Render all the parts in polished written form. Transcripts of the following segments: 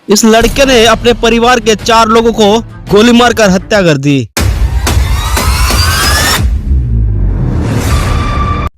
इस लड़के ने अपने परिवार के 4 लोगों को गोली मारकर हत्या कर दी।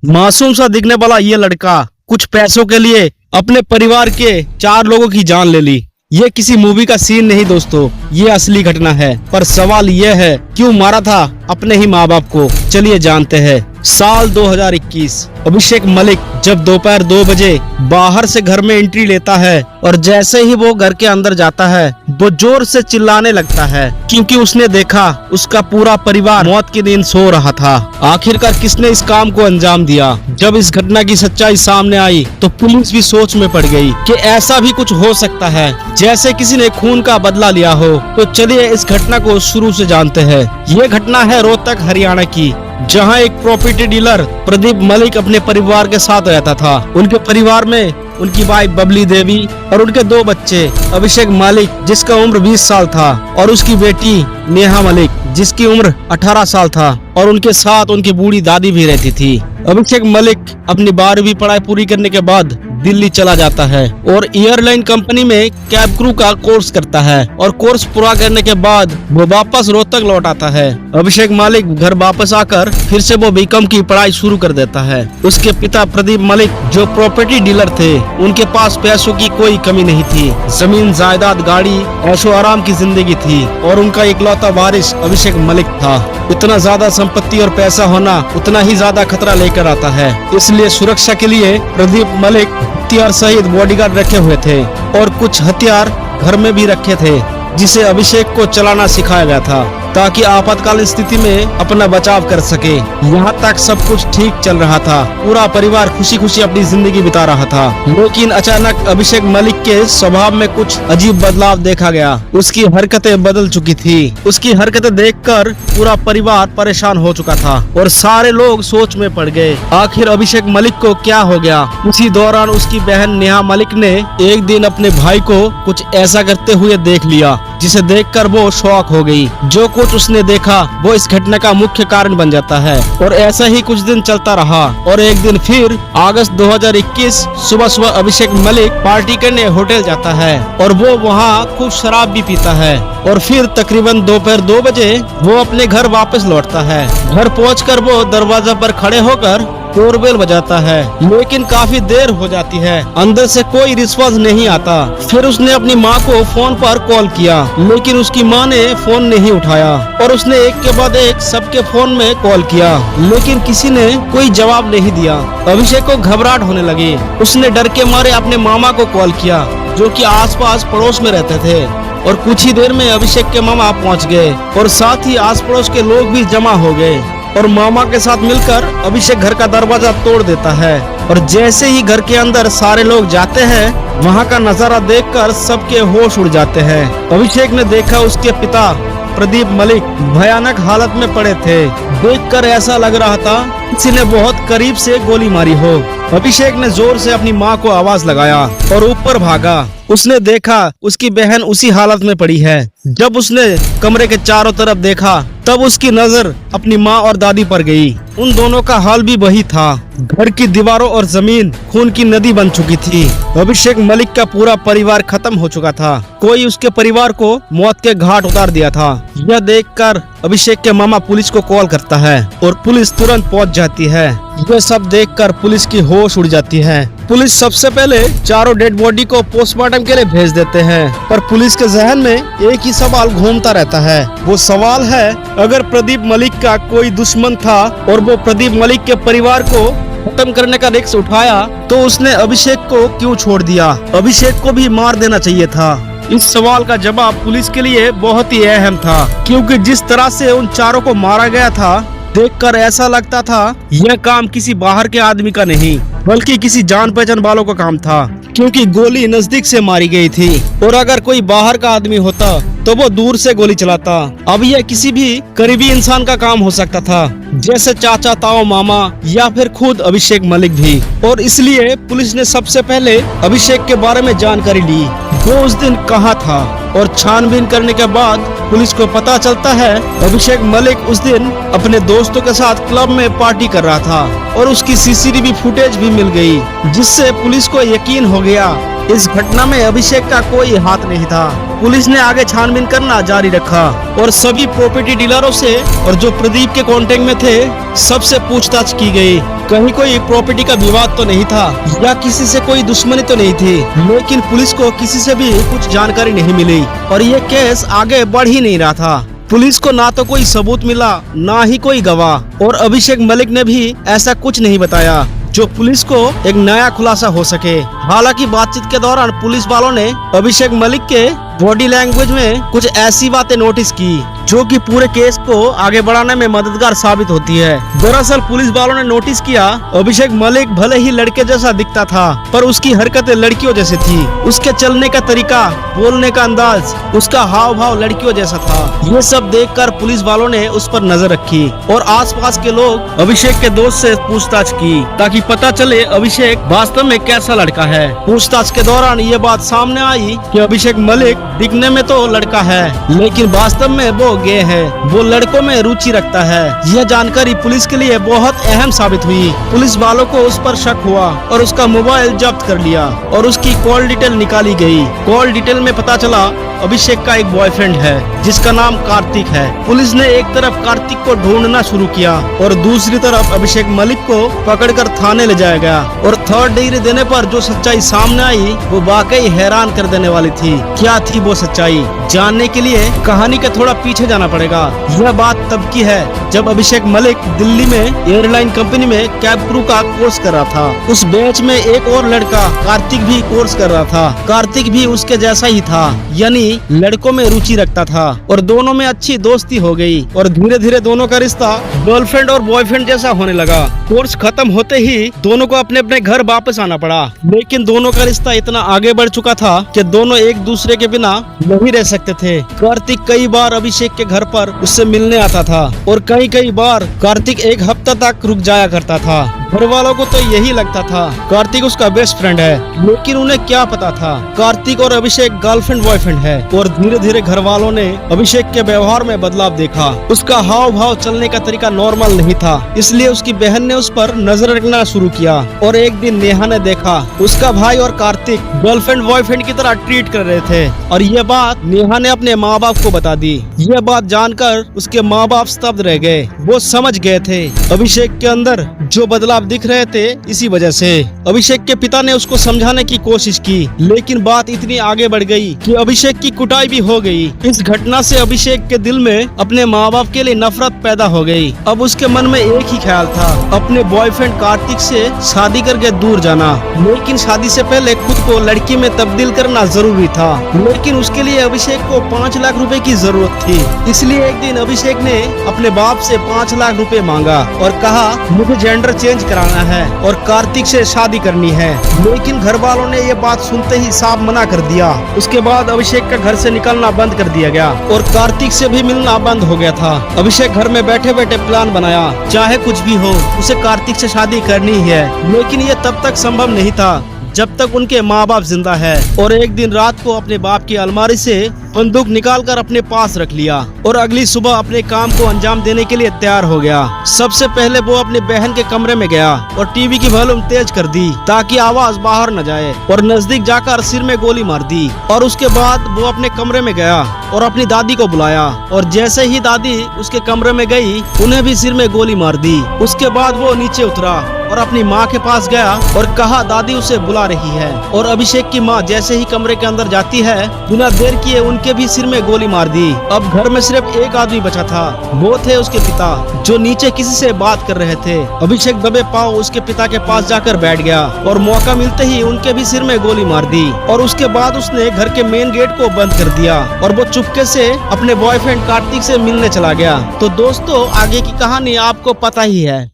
मासूम सा दिखने वाला ये लड़का कुछ पैसों के लिए अपने परिवार के 4 लोगों की जान ले ली। ये किसी मूवी का सीन नहीं दोस्तों, ये असली घटना है। पर सवाल ये है, क्यों मारा था अपने ही माँ बाप को? चलिए जानते हैं। साल 2021 अभिषेक मलिक जब दोपहर 2 बजे बाहर से घर में एंट्री लेता है और जैसे ही वो घर के अंदर जाता है वो जोर से चिल्लाने लगता है, क्योंकि उसने देखा उसका पूरा परिवार मौत की नींद सो रहा था। आखिरकार किसने इस काम को अंजाम दिया? जब इस घटना की सच्चाई सामने आई तो पुलिस भी सोच में पड़ गई कि ऐसा भी कुछ हो सकता है, जैसे किसी ने खून का बदला लिया हो। तो चलिए इस घटना को शुरू से जानते हैं। ये घटना है रोहतक हरियाणा की, जहां एक प्रॉपर्टी डीलर प्रदीप मलिक अपने परिवार के साथ रहता था। उनके परिवार में उनकी वाइफ बबली देवी और उनके 2 बच्चे, अभिषेक मलिक जिसका उम्र 20 साल था और उसकी बेटी नेहा मलिक जिसकी उम्र 18 साल था, और उनके साथ उनकी बूढ़ी दादी भी रहती थी। अभिषेक मलिक अपनी 12वीं पढ़ाई पूरी करने के बाद दिल्ली चला जाता है और एयरलाइन कंपनी में कैब क्रू का कोर्स करता है, और कोर्स पूरा करने के बाद वो वापस रोहतक लौट आता है। अभिषेक मलिक घर वापस आकर फिर से वो बीकॉम की पढ़ाई शुरू कर देता है। उसके पिता प्रदीप मलिक जो प्रॉपर्टी डीलर थे, उनके पास पैसों की कोई कमी नहीं थी। जमीन जायदाद, गाड़ी, ऐशो आराम की जिंदगी थी और उनका इकलौता वारिस अभिषेक मलिक था। इतना ज्यादा संपत्ति और पैसा होना उतना ही ज्यादा खतरा लेकर आता है, इसलिए सुरक्षा के लिए प्रदीप मलिक हथियार सहित बॉडीगार्ड रखे हुए थे और कुछ हथियार घर में भी रखे थे, जिसे अभिषेक को चलाना सिखाया गया था ताकि आपातकालीन स्थिति में अपना बचाव कर सके। यहाँ तक सब कुछ ठीक चल रहा था, पूरा परिवार खुशी खुशी अपनी जिंदगी बिता रहा था। लेकिन अचानक अभिषेक मलिक के स्वभाव में कुछ अजीब बदलाव देखा गया। उसकी हरकतें बदल चुकी थी। उसकी हरकतें देखकर पूरा परिवार परेशान हो चुका था और सारे लोग सोच में पड़ गए, आखिर अभिषेक मलिक को क्या हो गया। उसी दौरान उसकी बहन नेहा मलिक ने एक दिन अपने भाई को कुछ ऐसा करते हुए देख लिया, जिसे देखकर वो शॉक हो गई। जो कुछ उसने देखा वो इस घटना का मुख्य कारण बन जाता है और ऐसा ही कुछ दिन चलता रहा। और एक दिन फिर अगस्त 2021 सुबह सुबह अभिषेक मलिक पार्टी करने होटल जाता है और वो वहाँ खूब शराब भी पीता है, और फिर तकरीबन दोपहर 2 बजे वो अपने घर वापस लौटता है। घर पहुंचकर वो दरवाजा पर खड़े होकर डोरबेल बजाता है, लेकिन काफी देर हो जाती है, अंदर से कोई रिस्पॉन्स नहीं आता। फिर उसने अपनी माँ को फोन पर कॉल किया, लेकिन उसकी माँ ने फोन नहीं उठाया और उसने एक के बाद एक सबके फोन में कॉल किया, लेकिन किसी ने कोई जवाब नहीं दिया। अभिषेक को घबराहट होने लगी। उसने डर के मारे अपने मामा को कॉल किया, जो कि आसपास पड़ोस में रहते थे, और कुछ ही देर में अभिषेक के मामा पहुंच गए और साथ ही आस पड़ोस के लोग भी जमा हो गए और मामा के साथ मिलकर अभिषेक घर का दरवाजा तोड़ देता है। और जैसे ही घर के अंदर सारे लोग जाते हैं, वहाँ का नजारा देखकर सबके होश उड़ जाते हैं। अभिषेक ने देखा उसके पिता प्रदीप मलिक भयानक हालत में पड़े थे। देखकर ऐसा लग रहा था किसी ने बहुत करीब से गोली मारी हो। अभिषेक ने जोर से अपनी माँ को आवाज लगाया और ऊपर भागा। उसने देखा उसकी बहन उसी हालत में पड़ी है। जब उसने कमरे के चारों तरफ देखा तब उसकी नजर अपनी माँ और दादी पर गई। उन दोनों का हाल भी वही था। घर की दीवारों और जमीन खून की नदी बन चुकी थी। अभिषेक मलिक का पूरा परिवार खत्म हो चुका था। कोई उसके परिवार को मौत के घाट उतार दिया था। यह देखकर अभिषेक के मामा पुलिस को कॉल करता है और पुलिस तुरंत पहुंच जाती है। यह सब देखकर पुलिस की होश उड़ जाती है। पुलिस सबसे पहले चारों डेड बॉडी को पोस्टमार्टम के लिए भेज देते हैं, पर पुलिस के जहन में एक ही सवाल घूमता रहता है। वो सवाल है, अगर प्रदीप मलिक का कोई दुश्मन था और वो प्रदीप मलिक के परिवार को खत्म करने का रिस्क उठाया, तो उसने अभिषेक को क्यों छोड़ दिया? अभिषेक को भी मार देना चाहिए था। इस सवाल का जवाब पुलिस के लिए बहुत ही अहम था, क्योंकि जिस तरह से उन चारों को मारा गया था, देखकर ऐसा लगता था यह काम किसी बाहर के आदमी का नहीं, बल्कि किसी जान पहचान वालों का काम था, क्योंकि गोली नजदीक से मारी गई थी। और अगर कोई बाहर का आदमी होता तो वो दूर से गोली चलाता। अब यह किसी भी करीबी इंसान का काम हो सकता था, जैसे चाचा, ताऊ, मामा या फिर खुद अभिषेक मलिक भी। और इसलिए पुलिस ने सबसे पहले अभिषेक के बारे में जानकारी ली, वो उस दिन कहाँ था। और छानबीन करने के बाद पुलिस को पता चलता है अभिषेक मलिक उस दिन अपने दोस्तों के साथ क्लब में पार्टी कर रहा था और उसकी सीसीटीवी फुटेज भी मिल गई, जिससे पुलिस को यकीन हो गया इस घटना में अभिषेक का कोई हाथ नहीं था। पुलिस ने आगे छानबीन करना जारी रखा और सभी प्रॉपर्टी डीलरों से और जो प्रदीप के कांटेक्ट में थे सबसे पूछताछ की गई। कहीं कोई प्रॉपर्टी का विवाद तो नहीं था या किसी से कोई दुश्मनी तो नहीं थी, लेकिन पुलिस को किसी से भी कुछ जानकारी नहीं मिली और ये केस आगे बढ़ ही नहीं रहा था। पुलिस को ना तो कोई सबूत मिला ना ही कोई गवाह और अभिषेक मलिक ने भी ऐसा कुछ नहीं बताया जो पुलिस को एक नया खुलासा हो सके। हालांकि बातचीत के दौरान पुलिस वालों ने अभिषेक मलिक के बॉडी लैंग्वेज में कुछ ऐसी बातें नोटिस की जो कि पूरे केस को आगे बढ़ाने में मददगार साबित होती है। दरअसल पुलिस वालों ने नोटिस किया अभिषेक मलिक भले ही लड़के जैसा दिखता था पर उसकी हरकतें लड़कियों जैसी थी। उसके चलने का तरीका, बोलने का अंदाज, उसका हाव भाव लड़कियों जैसा था। ये सब देखकर पुलिस वालों ने उस पर नजर रखी और आसपास के लोग अभिषेक के दोस्त से पूछताछ की ताकि पता चले अभिषेक वास्तव में कैसा लड़का है। पूछताछ के दौरान ये बात सामने आई कि अभिषेक मलिक दिखने में तो लड़का है लेकिन वास्तव में वो गे है, वो लड़कों में रुचि रखता है। यह जानकारी पुलिस के लिए बहुत अहम साबित हुई। पुलिस वालों को उस पर शक हुआ और उसका मोबाइल जब्त कर लिया और उसकी कॉल डिटेल निकाली गई। कॉल डिटेल में पता चला अभिषेक का एक बॉयफ्रेंड है जिसका नाम कार्तिक है। पुलिस ने एक तरफ कार्तिक को ढूंढना शुरू किया और दूसरी तरफ अभिषेक मलिक को पकड़कर थाने ले जाया गया और थर्ड डिग्री देने पर जो सच्चाई सामने आई वो वाकई हैरान कर देने वाली थी। क्या थी वो सच्चाई? जानने के लिए कहानी के थोड़ा पीछे जाना पड़ेगा। यह बात तब की है जब अभिषेक मलिक दिल्ली में एयरलाइन कंपनी में कैब क्रू का कोर्स कर रहा था। उस बैच में एक और लड़का कार्तिक भी कोर्स कर रहा था। कार्तिक भी उसके जैसा ही था, यानी लड़कों में रुचि रखता था और दोनों में अच्छी दोस्ती हो गई और धीरे धीरे दोनों का रिश्ता गर्लफ्रेंड और बॉयफ्रेंड जैसा होने लगा। कोर्स खत्म होते ही दोनों को अपने अपने घर वापस आना पड़ा, लेकिन दोनों का रिश्ता इतना आगे बढ़ चुका था कि दोनों एक दूसरे के बिना नहीं रह सकते थे। कार्तिक कई बार अभिषेक के घर पर उससे मिलने आता था और कई बार कार्तिक एक हफ्ता तक रुक जाया करता था। घर वालों को तो यही लगता था कार्तिक उसका बेस्ट फ्रेंड है, लेकिन उन्हें क्या पता था कार्तिक और अभिषेक गर्लफ्रेंड बॉयफ्रेंड है। और धीरे धीरे घर वालों ने अभिषेक के व्यवहार में बदलाव देखा। उसका हाव भाव, चलने का तरीका नॉर्मल नहीं था, इसलिए उसकी बहन ने उस पर नजर रखना शुरू किया। और एक दिन नेहा ने देखा उसका भाई और कार्तिक गर्लफ्रेंड बॉयफ्रेंड की तरह ट्रीट कर रहे थे और ये बात नेहा ने अपने माँ बाप को बता दी। यह बात जानकर उसके माँ बाप स्तब्ध रह गए। वो समझ गए थे अभिषेक के अंदर जो बदलाव दिख रहे थे इसी वजह से। अभिषेक के पिता ने उसको समझाने की कोशिश की, लेकिन बात इतनी आगे बढ़ गई कि अभिषेक की कुटाई भी हो गई। इस घटना से अभिषेक के दिल में अपने माँ बाप के लिए नफरत पैदा हो गई। अब उसके मन में एक ही ख्याल था, अपने बॉयफ्रेंड कार्तिक से शादी करके दूर जाना। लेकिन शादी से पहले खुद को लड़की में तब्दील करना जरूरी था, लेकिन उसके लिए अभिषेक को 5 लाख रुपए की जरूरत थी। इसलिए एक दिन अभिषेक ने अपने बाप से 5 लाख रुपए मांगा और कहा मुझे जेंडर चेंज कराना है और कार्तिक से शादी करनी है। लेकिन घर वालों ने ये बात सुनते ही साफ मना कर दिया। उसके बाद अभिषेक का घर से निकलना बंद कर दिया गया और कार्तिक से भी मिलना बंद हो गया था। अभिषेक घर में बैठे बैठे प्लान बनाया, चाहे कुछ भी हो उसे कार्तिक से शादी करनी ही है। लेकिन ये तब तक संभव नहीं था जब तक उनके माँ बाप जिंदा है। और एक दिन रात को अपने बाप की अलमारी से बंदूक निकालकर अपने पास रख लिया और अगली सुबह अपने काम को अंजाम देने के लिए तैयार हो गया। सबसे पहले वो अपनी बहन के कमरे में गया और टीवी की वॉल्यूम तेज कर दी ताकि आवाज बाहर न जाए और नजदीक जाकर सिर में गोली मार दी। और उसके बाद वो अपने कमरे में गया और अपनी दादी को बुलाया और जैसे ही दादी उसके कमरे में गई उन्हें भी सिर में गोली मार दी। उसके बाद वो नीचे उतरा और अपनी माँ के पास गया और कहा दादी उसे बुला रही है। और अभिषेक की माँ जैसे ही कमरे के अंदर जाती है बिना देर किए उनके भी सिर में गोली मार दी। अब घर में सिर्फ एक आदमी बचा था, वो थे उसके पिता जो नीचे किसी से बात कर रहे थे। अभिषेक दबे पांव उसके पिता के पास जाकर बैठ गया और मौका मिलते ही उनके भी सिर में गोली मार दी। और उसके बाद उसने घर के मेन गेट को बंद कर दिया और वो चुपके से अपने बॉयफ्रेंड कार्तिक से मिलने चला गया। तो दोस्तों आगे की कहानी आपको पता ही है।